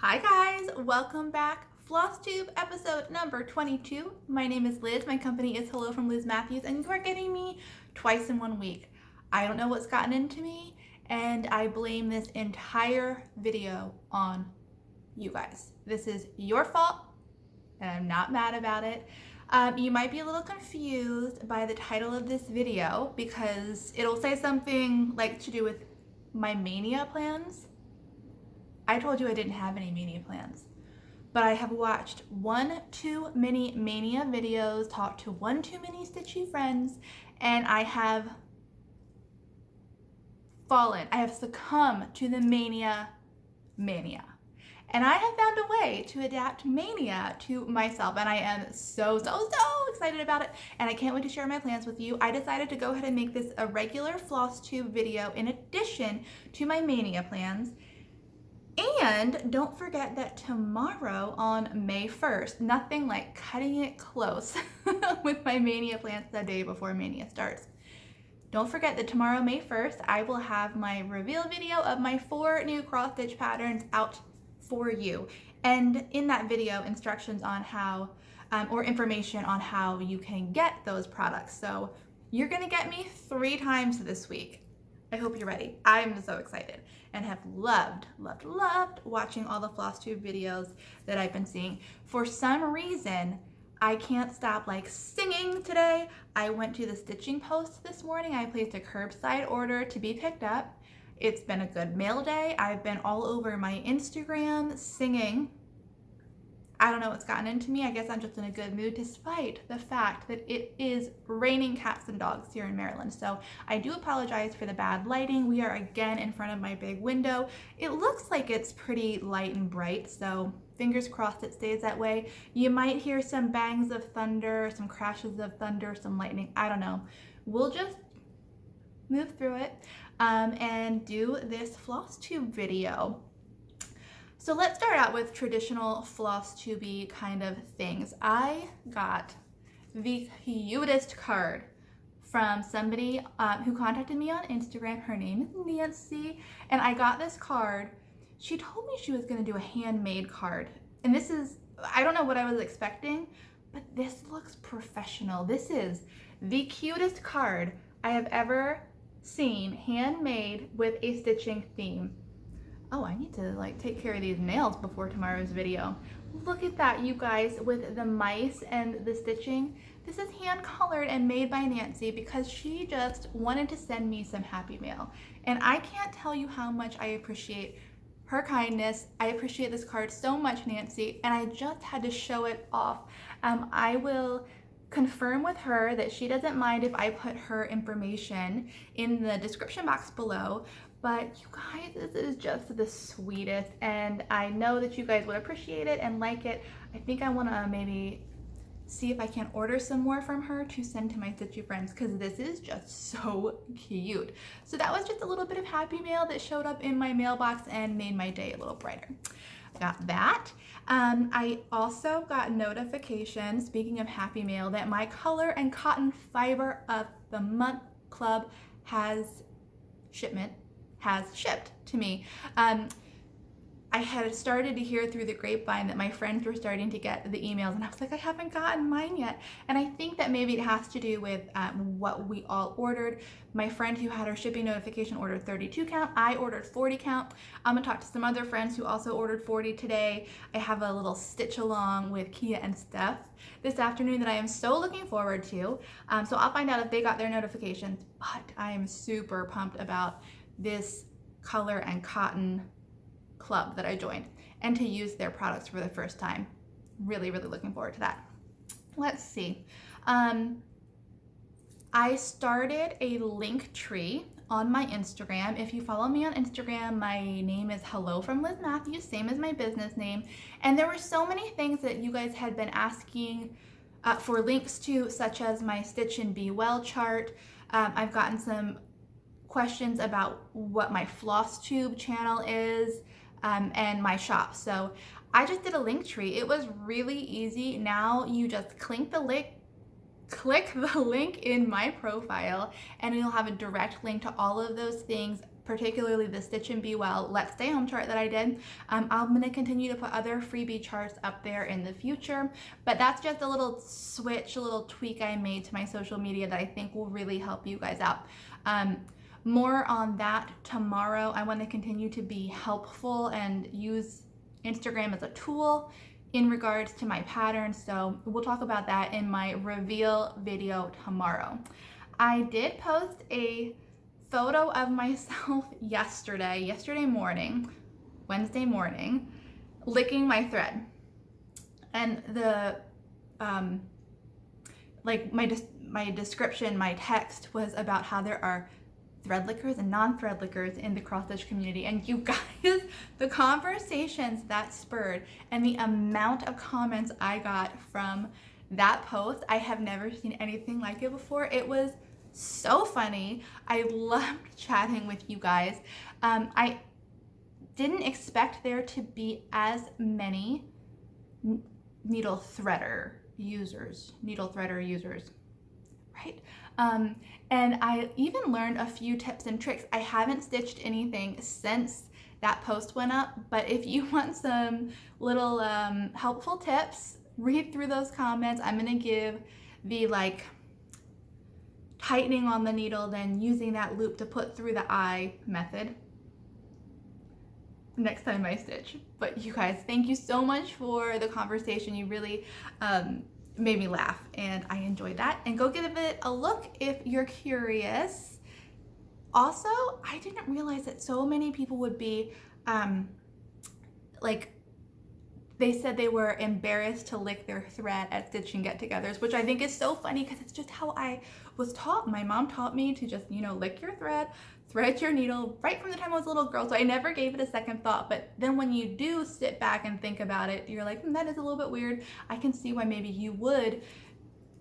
Hi guys, welcome back. FlossTube episode number 22. My name is Liz. My company is Hello from Liz Matthews, and you are getting me twice in 1 week. I don't know what's gotten into me, and I blame this entire video on you guys. This is your fault, and I'm not mad about it. You might be a little confused by the title of this video because it'll say something like to do with my Mania plans. I told you I didn't have any Mania plans, but I have watched one too many Mania videos, talked to one too many stitchy friends, and I have fallen. I have succumbed to the Mania. And I have found a way to adapt Mania to myself, and I am so excited about it, and I can't wait to share my plans with you. I decided to go ahead and make this a regular FlossTube video in addition to my Mania plans. And don't forget that tomorrow on May 1st, nothing like cutting it close with my Mania plans the day before Mania starts. Don't forget that tomorrow, May 1st, I will have my reveal video of my 4 new cross stitch patterns out for you. And in that video, instructions on how, or information on how you can get those products. So you're gonna get me 3 times this week. I hope you're ready. I'm so excited and have loved watching all the FlossTube videos that I've been seeing. For some reason, I can't stop singing today. I went to the stitching post this morning. I placed a curbside order to be picked up. It's been a good mail day. I've been all over my Instagram singing. I don't know what's gotten into me. I guess I'm just in a good mood despite the fact that it is raining cats and dogs here in Maryland. So I do apologize for the bad lighting. We are again in front of my big window. It looks like it's pretty light and bright, so fingers crossed it stays that way. You might hear some bangs of thunder, some crashes of thunder, some lightning. I don't know. We'll just move through it and do this FlossTube video. So let's start out with traditional FlossTube kind of things. I got the cutest card from somebody who contacted me on Instagram. Her name is Nancy, and I got this card. She told me she was gonna do a handmade card. And this is, I don't know what I was expecting, but this looks professional. This is the cutest card I have ever seen handmade with a stitching theme. Oh, I need to take care of these nails before tomorrow's video. Look at that, you guys, with the mice and the stitching. This is hand colored and made by Nancy because she just wanted to send me some happy mail. And I can't tell you how much I appreciate her kindness. I appreciate this card so much, Nancy, and I just had to show it off. I will confirm with her that she doesn't mind if I put her information in the description box below. But you guys, this is just the sweetest, and I know that you guys would appreciate it and like it. I think I want to maybe see if I can order some more from her to send to my stitchy friends because this is just so cute. So that was just a little bit of happy mail that showed up in my mailbox and made my day a little brighter. Got that. I also got notification, speaking of happy mail, that my Color and Cotton Fiber of the Month Club has shipped to me. I had started to hear through the grapevine that my friends were starting to get the emails, and I was like, I haven't gotten mine yet. And I think that maybe it has to do with what we all ordered. My friend who had her shipping notification ordered 32 count. I ordered 40 count. I'm gonna talk to some other friends who also ordered 40 today. I have a little stitch along with Kia and Steph this afternoon that I am so looking forward to. So I'll find out if they got their notifications, but I am super pumped about this Color and Cotton club that I joined and to use their products for the first time. Really looking forward to that. Let's see. I started a link tree on my Instagram. If you follow me on Instagram, my name is Hello from Liz Matthews, same as my business name. And there were so many things that you guys had been asking for links to, such as my Stitch and Be Well chart. I've gotten some questions about what my FlossTube channel is and my shop. So I just did a link tree. It was really easy. Now you just click the link in my profile and you'll have a direct link to all of those things particularly the Stitch and Be Well Let's Stay Home chart that I did. I'm going to continue to put other freebie charts up there in the future, but that's just a little switch, a little tweak I made to my social media that I think will really help you guys out. More on that tomorrow. I want to continue to be helpful and use Instagram as a tool in regards to my patterns, so we'll talk about that in my reveal video tomorrow. I did post a photo of myself yesterday morning, Wednesday morning, licking my thread. And the like my description, my text was about how there are thread lickers and non-thread lickers in the cross stitch community. And you guys, the conversations that spurred and the amount of comments I got from that post, I have never seen anything like it before. It was so funny. I loved chatting with you guys. I didn't expect there to be as many needle threader users, right? And I even learned a few tips and tricks. I haven't stitched anything since that post went up, but if you want some little helpful tips, read through those comments. I'm gonna give the like tightening on the needle, then using that loop to put through the eye method next time I stitch. But you guys, thank you so much for the conversation. You really made me laugh and I enjoyed that. And go give it a look if you're curious. Also, I didn't realize that so many people would be like, they said they were embarrassed to lick their thread at stitching get-togethers, which I think is so funny because it's just how I was taught. My mom taught me to just, you know, lick your thread, thread your needle right from the time I was a little girl. So I never gave it a second thought. But then when you do sit back and think about it, you're like, that is a little bit weird. I can see why maybe you would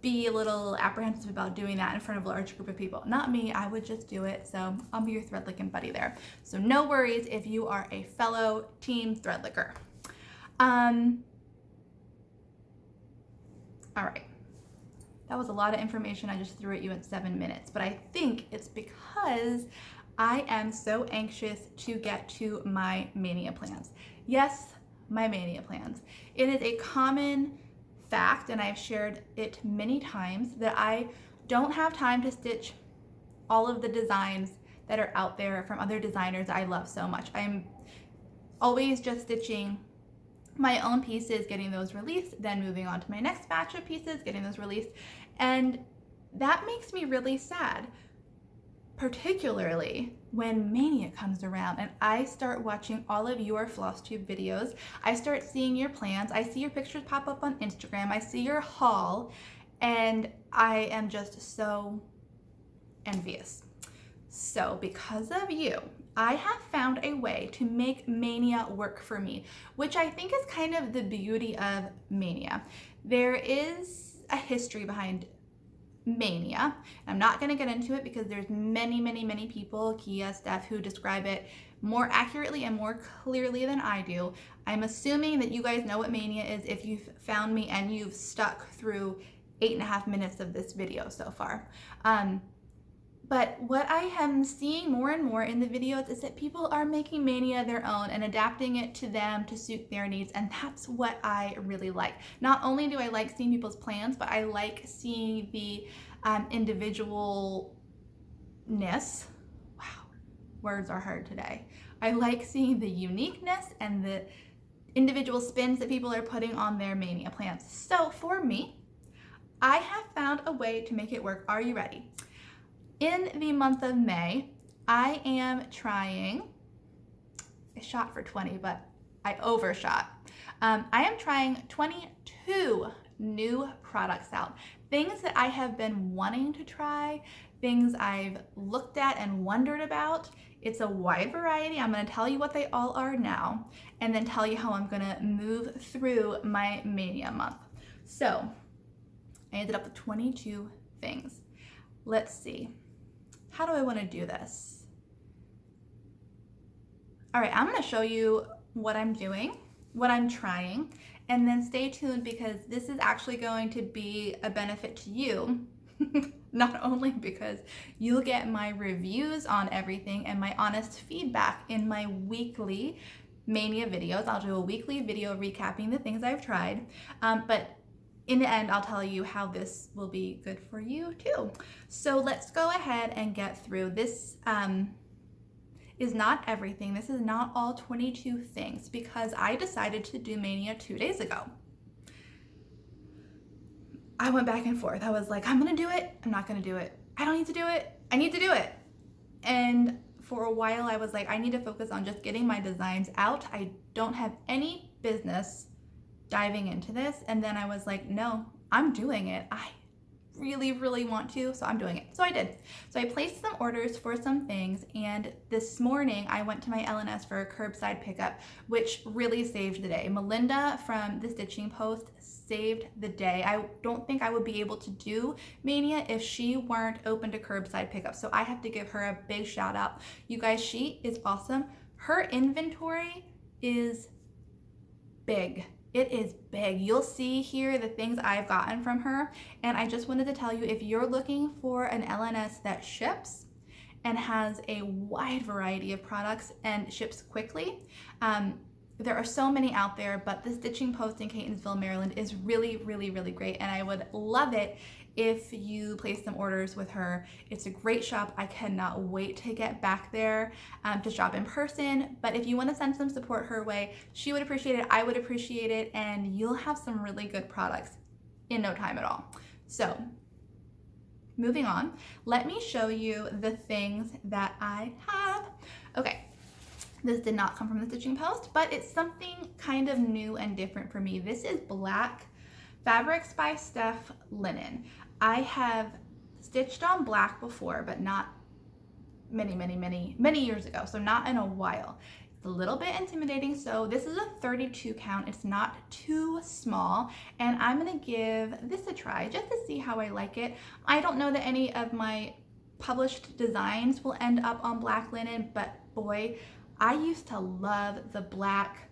be a little apprehensive about doing that in front of a large group of people. Not me, I would just do it. So I'll be your thread licking buddy there. So no worries if you are a fellow team thread licker. All right, that was a lot of information I just threw at you in 7 minutes, but I think it's because I am so anxious to get to my Mania plans. Yes, my Mania plans. It is a common fact, and I've shared it many times, that I don't have time to stitch all of the designs that are out there from other designers that I love so much. I'm always just stitching my own pieces, getting those released, then moving on to my next batch of pieces, getting those released. And that makes me really sad, particularly when Mania comes around and I start watching all of your FlossTube videos. I start seeing your plans. I see your pictures pop up on Instagram. I see your haul, and I am just so envious. So because of you, I have found a way to make Mania work for me, which I think is kind of the beauty of Mania. There is a history behind Mania. I'm not going to get into it because there's many people, Kia, Steph, who describe it more accurately and more clearly than I do. I'm assuming that you guys know what Mania is if you've found me and you've stuck through 8.5 minutes of this video so far. But what I am seeing more and more in the videos is that people are making Mania their own and adapting it to them to suit their needs, and that's what I really like. Not only do I like seeing people's plans, but I like seeing the individualness. Wow, words are hard today. I like seeing the uniqueness and the individual spins that people are putting on their Mania plans. So for me, I have found a way to make it work. Are you ready? In the month of May, I am trying, I shot for 20, but I overshot. I am trying 22 new products out. Things that I have been wanting to try, things I've looked at and wondered about. It's a wide variety. I'm gonna tell you what they all are now, and then tell you how I'm gonna move through my Mania month. So, I ended up with 22 things. Let's see. How do I want to do this? All right, I'm going to show you what I'm doing, what I'm trying, and then stay tuned because this is actually going to be a benefit to you Not only because you'll get my reviews on everything and my honest feedback in my weekly Mania videos. I'll do a weekly video recapping the things I've tried, but in the end, I'll tell you how this will be good for you too. So let's go ahead and get through. This is not everything. This is not all 22 things because I decided to do Mania 2 days ago. I went back and forth. I was like, I'm gonna do it. I'm not gonna do it. I don't need to do it. I need to do it. And for a while I was like, I need to focus on just getting my designs out. I don't have any business diving into this. And then I was like, no, I'm doing it. I really want to, so I'm doing it. So I did. So I placed some orders for some things, and this morning I went to my LNS for a curbside pickup, which really saved the day. Melinda from the Stitching Post saved the day. I don't think I would be able to do Mania if she weren't open to curbside pickup. So I have to give her a big shout out. You guys, she is awesome. Her inventory is big. It is big. You'll see here the things I've gotten from her. And I just wanted to tell you, if you're looking for an LNS that ships and has a wide variety of products and ships quickly, there are so many out there, but the Stitching Post in Catonsville, Maryland is really great. And I would love it if you place some orders with her. It's a great shop. I cannot wait to get back there to shop in person. But if you want to send some support her way, she would appreciate it. I would appreciate it. And you'll have some really good products in no time at all. So moving on, let me show you the things that I have. Okay. This did not come from the Stitching Post, but it's something kind of new and different for me. This is black Fabrics by Steph linen. I have stitched on black before, but not many years ago, so not in a while. It's a little bit intimidating, so this is a 32 count. It's not too small, and I'm gonna give this a try just to see how I like it. I don't know that any of my published designs will end up on black linen, but boy, I used to love the black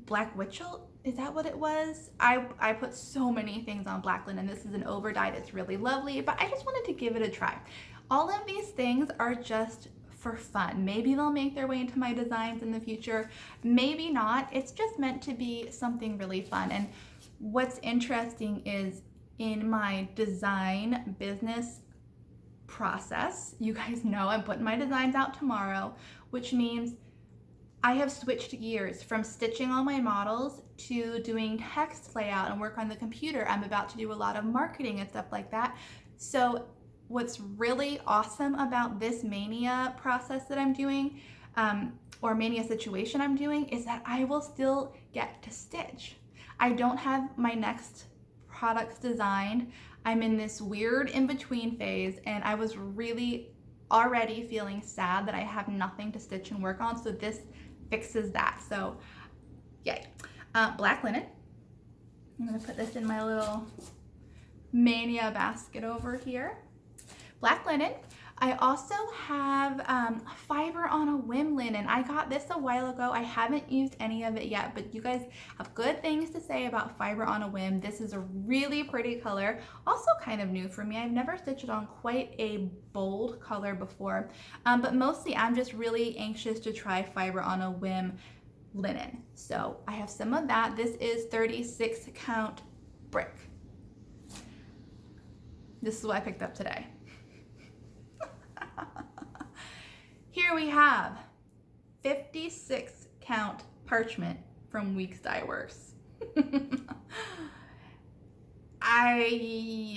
witchel. Is that what it was? I put so many things on black linen. This is an overdyed. It's really lovely, but I just wanted to give it a try. All of these things are just for fun. Maybe they'll make their way into my designs in the future. Maybe not. It's just meant to be something really fun. And what's interesting is in my design business process, you guys know I'm putting my designs out tomorrow, which means I have switched gears from stitching all my models to doing text layout and work on the computer. I'm about to do a lot of marketing and stuff like that. So what's really awesome about this Mania process that I'm doing, or Mania situation I'm doing, is that I will still get to stitch. I don't have my next products designed. I'm in this weird in-between phase, and I was really already feeling sad that I have nothing to stitch and work on, so this fixes that. So yay. Black linen. I'm gonna put this in my little Mania basket over here. Black linen. I also have fiber on a whim linen. I got this a while ago. I haven't used any of it yet, but you guys have good things to say about fiber on a whim. This is a really pretty color. Also kind of new for me. I've never stitched on quite a bold color before, but mostly I'm just really anxious to try fiber on a whim linen. So I have some of that. This is 36 count brick. This is what I picked up today. Here we have 56 count parchment from Weeks Dye Works. I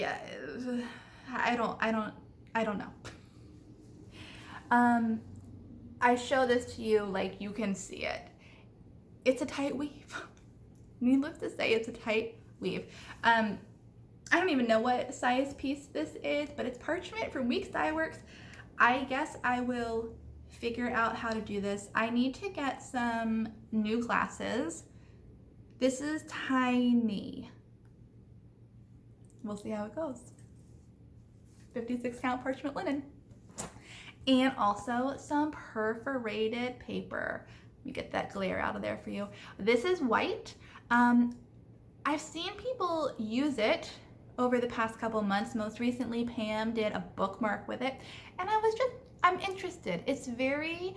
don't know. I show this to you like you can see it. It's a tight weave. Needless to say, it's a tight weave. I don't even know what size piece this is, but it's parchment from Weeks Dye Works. I guess I will figure out how to do this. I need to get some new glasses. This is tiny. We'll see how it goes. 56 count parchment linen. And also some perforated paper. Let me get that glare out of there for you. This is white. I've seen people use it over the past couple months. Most recently, Pam did a bookmark with it, and I'm interested. It's very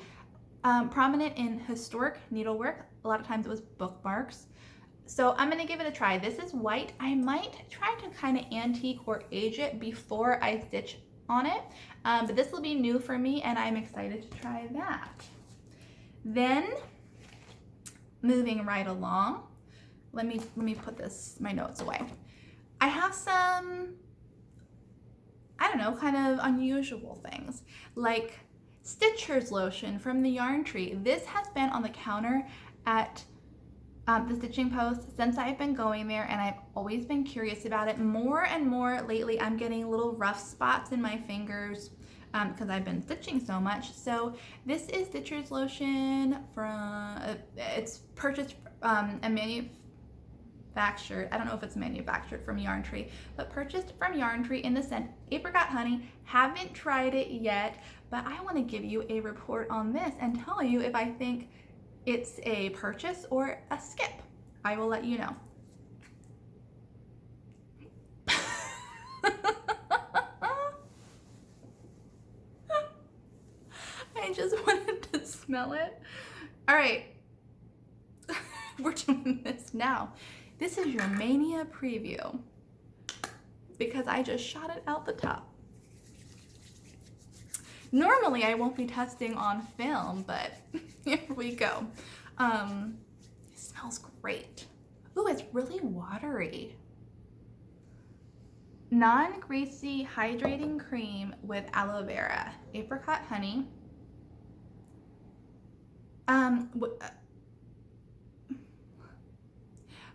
prominent in historic needlework. A lot of times it was bookmarks. So I'm gonna give it a try. This is white. I might try to kind of antique or age it before I stitch on it, but this will be new for me, and I'm excited to try that. Then, moving right along, let me put my notes away. I have some, I don't know, kind of unusual things, like Stitcher's lotion from the Yarn Tree. This has been on the counter at the Stitching Post since I've been going there, and I've always been curious about it. More and more lately, I'm getting little rough spots in my fingers because I've been stitching so much. So this is Stitcher's lotion from, it's purchased and manufactured, I don't know if it's manufactured from Yarn Tree, but purchased from Yarn Tree in the scent Apricot Honey. Haven't tried it yet, but I want to give you a report on this and tell you if I think it's a purchase or a skip. I will let you know. I just wanted to smell it. All right, we're doing this now. This is your Mania preview because I just shot it out the top. Normally I won't be testing on film, but here we go. It smells great. Ooh, it's really watery. Non-greasy hydrating cream with aloe vera, apricot honey.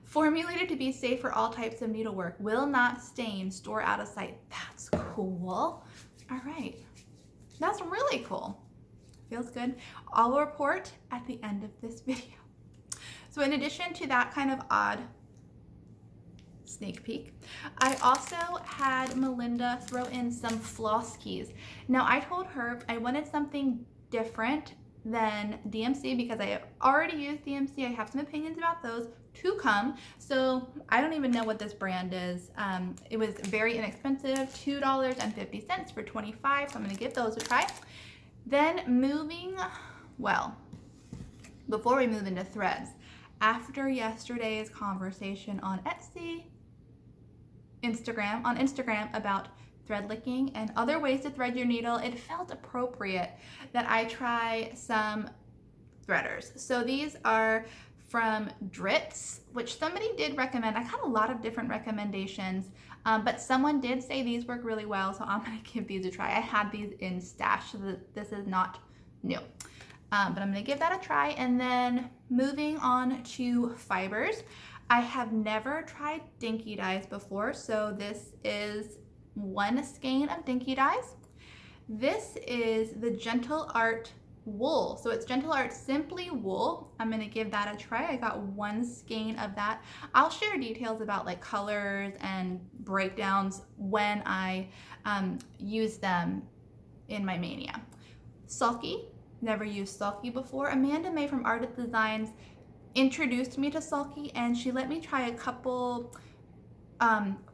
Formulated to be safe for all types of needlework. Will not stain, store out of sight. That's cool. All right. That's really cool. Feels good. I'll report at the end of this video. So in addition to that kind of odd sneak peek, I also had Melinda throw in some floss keys. Now I told her I wanted something different than DMC because I have already used DMC. I have some opinions about those to come. So I don't even know what this brand is. It was very inexpensive, $2.50 for 25. So I'm gonna give those a try. Then before we move into threads, after yesterday's conversation on Instagram about thread licking and other ways to thread your needle, it felt appropriate that I try some threaders. So these are from Dritz, which somebody did recommend. I got a lot of different recommendations, but someone did say these work really well, so I'm gonna give these a try. I had these in stash, so this is not new, but I'm gonna give that a try. And then moving on to fibers, I have never tried dinky dyes before, so this is one skein of dinky dyes. This is the Gentle Art wool. So it's Gentle Art Simply Wool. I'm gonna give that a try. I got one skein of that. I'll share details about like colors and breakdowns when I use them in my Mania. Sulky, never used Sulky before. Amanda May from Artist Designs introduced me to Sulky, and she let me try a couple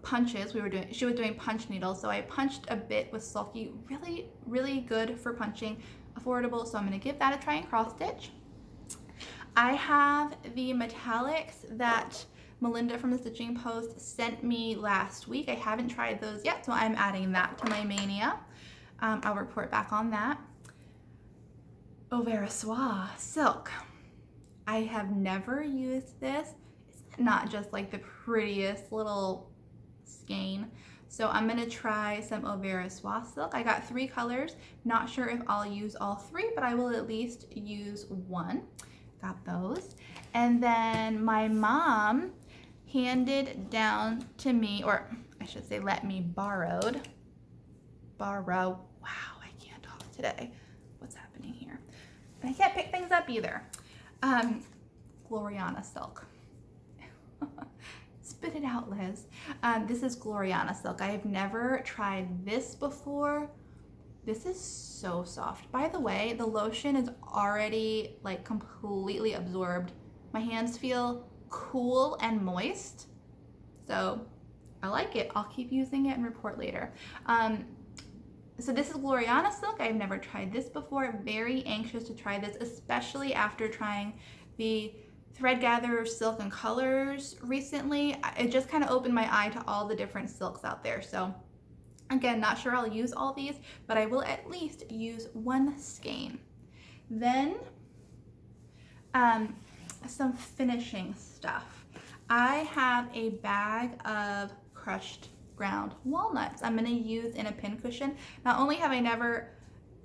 punches. She was doing punch needles, so I punched a bit with Sulky. Really, really good for punching, affordable, so I'm gonna give that a try and cross stitch. I have the metallics that Melinda from the Stitching Post sent me last week. I haven't tried those yet, so I'm adding that to my Mania. I'll report back on that. Au Soie silk. I have never used this. It's not just like the prettiest little skein. So I'm gonna try some Au Soie silk. I got 3 colors. Not sure if I'll use all 3, but I will at least use one. Got those. And then my mom handed down to me, or I should say let me borrow. Wow, I can't talk today. What's happening here? I can't pick things up either. Gloriana silk. Spit it out, Liz. This is Gloriana silk. I have never tried this before. This is so soft. By the way, the lotion is already like completely absorbed. My hands feel cool and moist. So I like it. I'll keep using it and report later. So this is Gloriana silk. I've never tried this before. Very anxious to try this, especially after trying the Thread Gatherer Silk and Colors recently. It just kind of opened my eye to all the different silks out there. So again, not sure I'll use all these, but I will at least use one skein. Then some finishing stuff. I have a bag of crushed ground walnuts I'm going to use in a pincushion. Not only have I never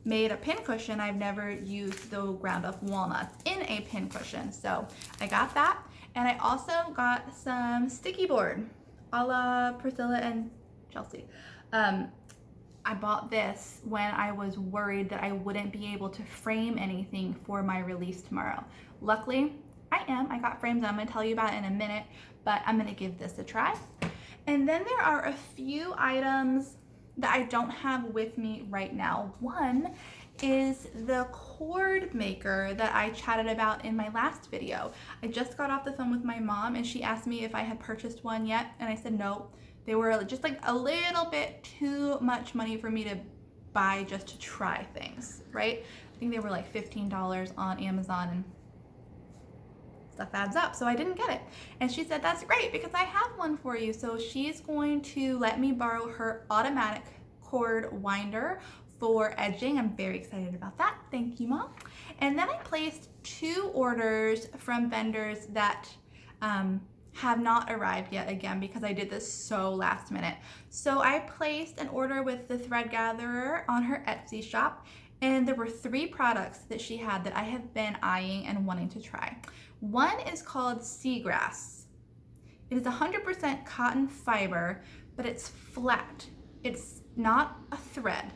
made a pincushion, I've never used the ground up walnuts in a pincushion. So I got that, and I also got some sticky board a la Priscilla and Chelsea. I bought this when I was worried that I wouldn't be able to frame anything for my release tomorrow. Luckily, I got frames. I'm going to tell you about it in a minute, but I'm going to give this a try. And then there are a few items that I don't have with me right now. One is the cord maker that I chatted about in my last video. I just got off the phone with my mom and she asked me if I had purchased one yet, and I said no. They were just like a little bit too much money for me to buy just to try things, right? I think they were like $15 on Amazon, and stuff adds up, so I didn't get it. And she said, that's great because I have one for you. So she's going to let me borrow her automatic cord winder for edging. I'm very excited about that. Thank you, Mom. And then I placed 2 orders from vendors that have not arrived yet, again, because I did this so last minute. So I placed an order with the Thread Gatherer on her Etsy shop, and there were 3 products that she had that I have been eyeing and wanting to try. One is called Seagrass. It is 100% cotton fiber, but it's flat. It's not a thread.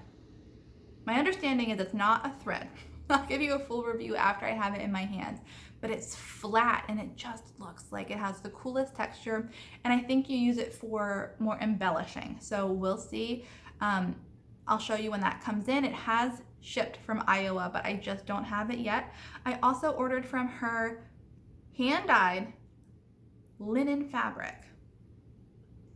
My understanding is it's not a thread. I'll give you a full review after I have it in my hands, but it's flat and it just looks like it has the coolest texture, and I think you use it for more embellishing. So we'll see. I'll show you when that comes in. It has shipped from Iowa, but I just don't have it yet. I also ordered from her hand-dyed linen fabric.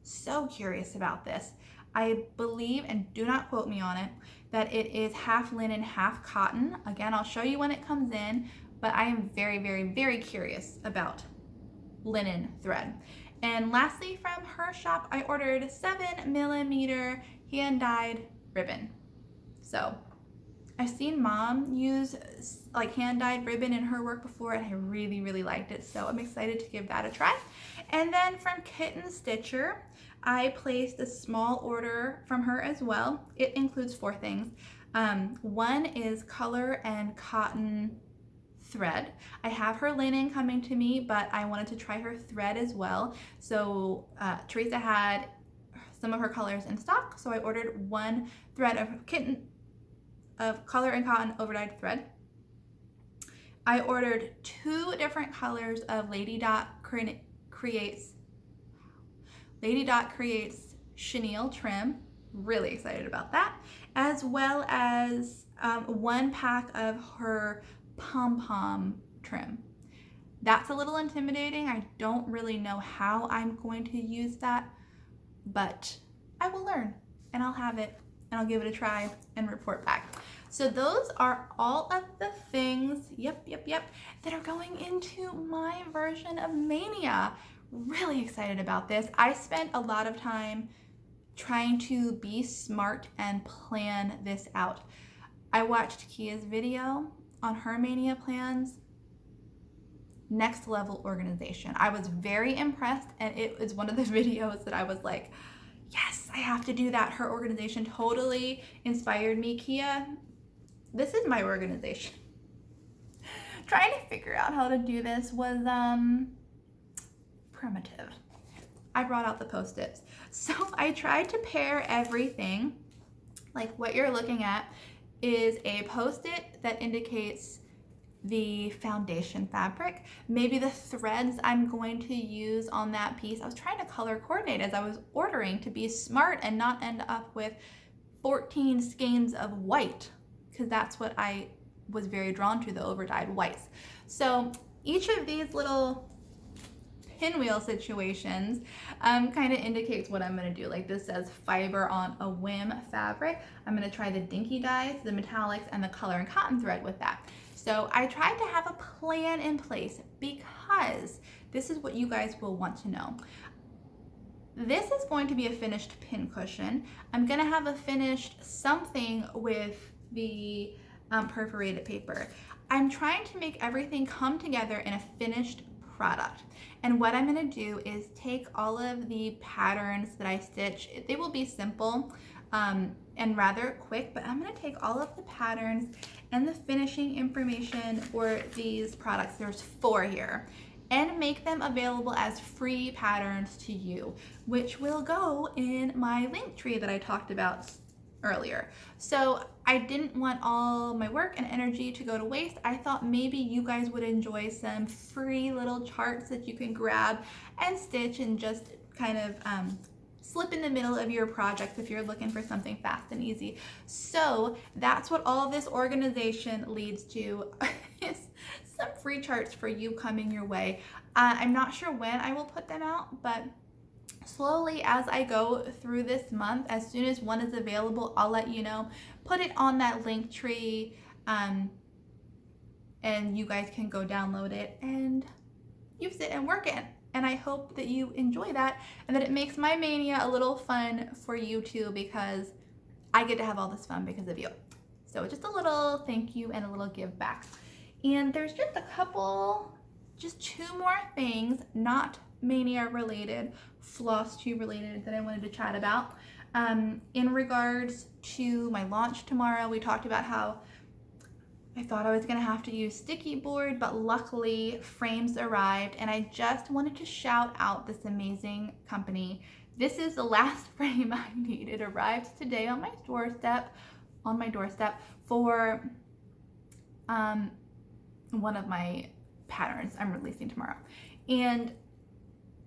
So curious about this. I believe, and do not quote me on it, that it is half linen, half cotton. Again, I'll show you when it comes in, but I am very, very, very curious about linen thread. And lastly, from her shop, I ordered 7mm hand-dyed ribbon. So I've seen Mom use like hand-dyed ribbon in her work before, and I really, really liked it. So I'm excited to give that a try. And then from Kitten Stitcher, I placed a small order from her as well. It includes 4 things. One is color and cotton thread. I have her linen coming to me, but I wanted to try her thread as well. So Teresa had some of her colors in stock, so I ordered 1 thread of color and cotton overdyed thread. I ordered 2 different colors of Lady Dot Creates chenille trim. Really excited about that, as well as 1 pack of her pom-pom trim. That's a little intimidating. I don't really know how I'm going to use that, but I will learn and I'll have it and I'll give it a try and report back. So those are all of the things, yep, that are going into my version of Mania. Really excited about this. I spent a lot of time trying to be smart and plan this out. I watched Kia's video on her Mania plans. Next level organization. I was very impressed, and it was one of the videos that I was like, yes, I have to do that. Her organization totally inspired me. Kia, this is my organization. Trying to figure out how to do this was primitive. I brought out the Post-its. So I tried to pair everything. Like what you're looking at is a Post-it that indicates the foundation fabric, maybe the threads I'm going to use on that piece. I was trying to color coordinate as I was ordering to be smart and not end up with 14 skeins of white, because that's what I was very drawn to, the overdyed whites. So each of these little pinwheel situations kind of indicates what I'm going to do. Like this says fiber on a whim fabric. I'm going to try the dinky dyes, the metallics, and the color and cotton thread with that. So I tried to have a plan in place because this is what you guys will want to know. This is going to be a finished pin cushion. I'm going to have a finished something with the perforated paper. I'm trying to make everything come together in a finished product. And what I'm going to do is take all of the patterns that I stitch. They will be simple and rather quick, but I'm going to take all of the patterns and the finishing information for these products. There's 4 here, and make them available as free patterns to you, which will go in my link tree that I talked about earlier. So I didn't want all my work and energy to go to waste. I thought maybe you guys would enjoy some free little charts that you can grab and stitch and just kind of slip in the middle of your projects if you're looking for something fast and easy. So that's what all this organization leads to, is some free charts for you coming your way. I'm not sure when I will put them out, but slowly as I go through this month, as soon as one is available, I'll let you know. Put it on that link tree, and you guys can go download it and use it and work it. And I hope that you enjoy that and that it makes my mania a little fun for you too, because I get to have all this fun because of you. So just a little thank you and a little give back. And there's just a couple, just 2 more things, not Mania related, Floss tube related, that I wanted to chat about. In regards to my launch tomorrow, we talked about how I thought I was gonna have to use sticky board, but luckily frames arrived, and I just wanted to shout out this amazing company. This is the last frame I need. It arrived today on my doorstep, for one of my patterns I'm releasing tomorrow. And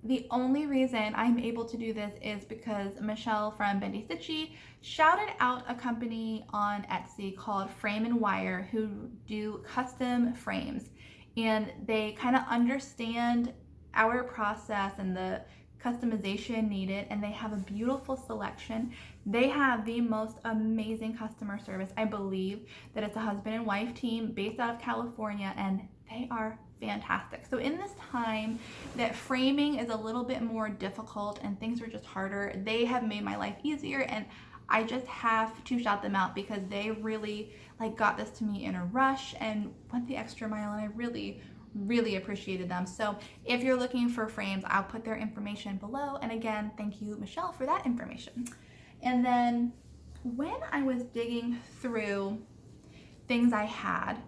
the only reason I'm able to do this is because Michelle from Bendy Stitchy shouted out a company on Etsy called Frame and Wire who do custom frames, and they kind of understand our process and the customization needed, and they have a beautiful selection. They have the most amazing customer service. I believe that it's a husband and wife team based out of California, and they are fantastic. So in this time that framing is a little bit more difficult and things are just harder, they have made my life easier, and I just have to shout them out because they really got this to me in a rush and went the extra mile, and I really appreciated them. So if you're looking for frames, I'll put their information below, and again, thank you, Michelle, for that information. And then when I was digging through things I had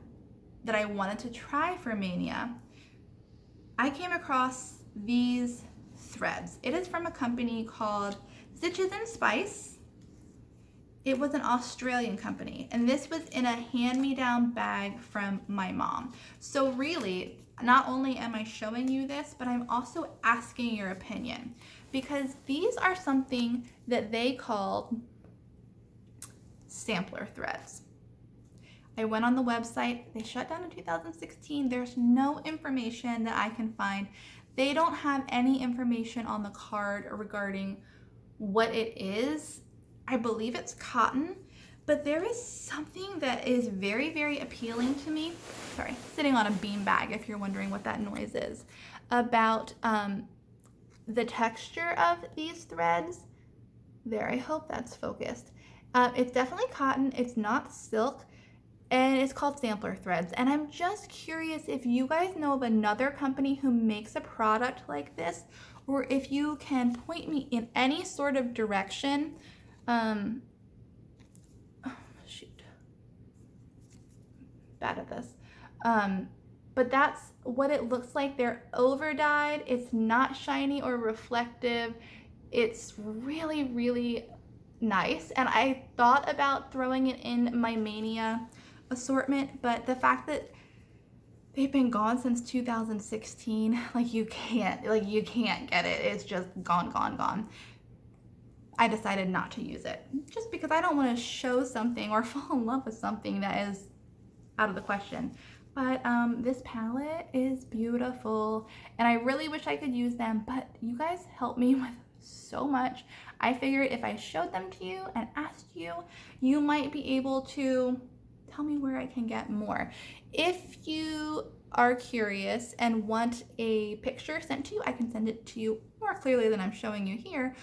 that I wanted to try for Mania, I came across these threads. It is from a company called Stitches and Spice. It was an Australian company, and this was in a hand-me-down bag from my mom. So really, not only am I showing you this, but I'm also asking your opinion, because these are something that they called sampler threads. I went on the website. They shut down in 2016. There's no information that I can find. They don't have any information on the card regarding what it is. I believe it's cotton, but there is something that is very appealing to me. Sorry, sitting on a bean bag, if you're wondering what that noise is, about the texture of these threads. There, I hope that's focused. It's definitely cotton. It's not silk. And it's called sampler threads. And I'm just curious if you guys know of another company who makes a product like this, or if you can point me in any sort of direction. Oh, shoot. Bad at this. But that's what it looks like. They're over dyed. It's not shiny or reflective. It's really nice. And I thought about throwing it in my Mania assortment, but the fact that they've been gone since 2016, you can't get it. It's just gone. I decided not to use it just because I don't want to show something or fall in love with something that is out of the question. But this palette is beautiful and I really wish I could use them, but you guys help me with so much. I figured if I showed them to you and asked you, you might be able to tell me where I can get more. If you are curious and want a picture sent to you, I can send it to you more clearly than I'm showing you here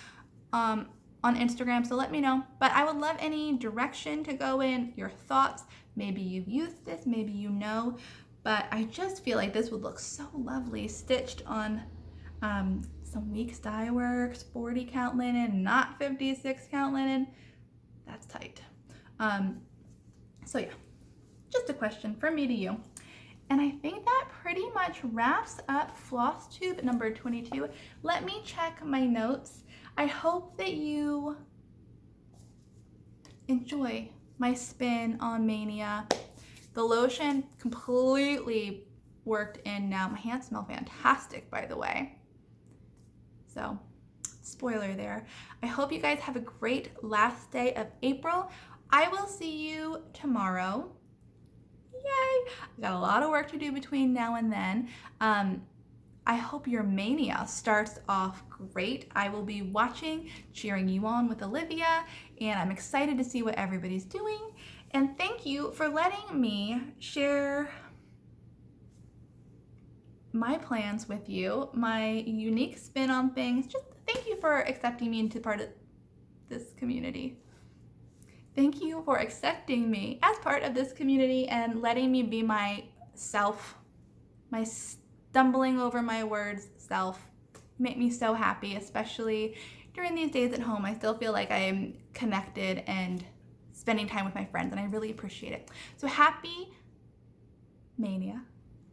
on Instagram, so let me know. But I would love any direction to go in, your thoughts. Maybe you've used this, maybe you know, but I just feel like this would look so lovely stitched on some Weeks dye work, 40 count linen, not 56 count linen. That's tight. So yeah, just a question from me to you. And I think that pretty much wraps up floss tube number 22. Let me check my notes. I hope that you enjoy my spin on Mania. The lotion completely worked in now. My hands smell fantastic, by the way. So, spoiler there. I hope you guys have a great last day of April. I will see you tomorrow. Yay! I've got a lot of work to do between now and then. I hope your Mania starts off great. I will be watching, cheering you on with Olivia, and I'm excited to see what everybody's doing. And thank you for letting me share my plans with you, my unique spin on things. Just thank you for accepting me into part of this community. Thank you for accepting me as part of this community and letting me be myself, my stumbling over my words self. You make me so happy, especially during these days at home. I still feel like I am connected and spending time with my friends, and I really appreciate it. So happy Mania.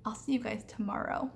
I'll see you guys tomorrow.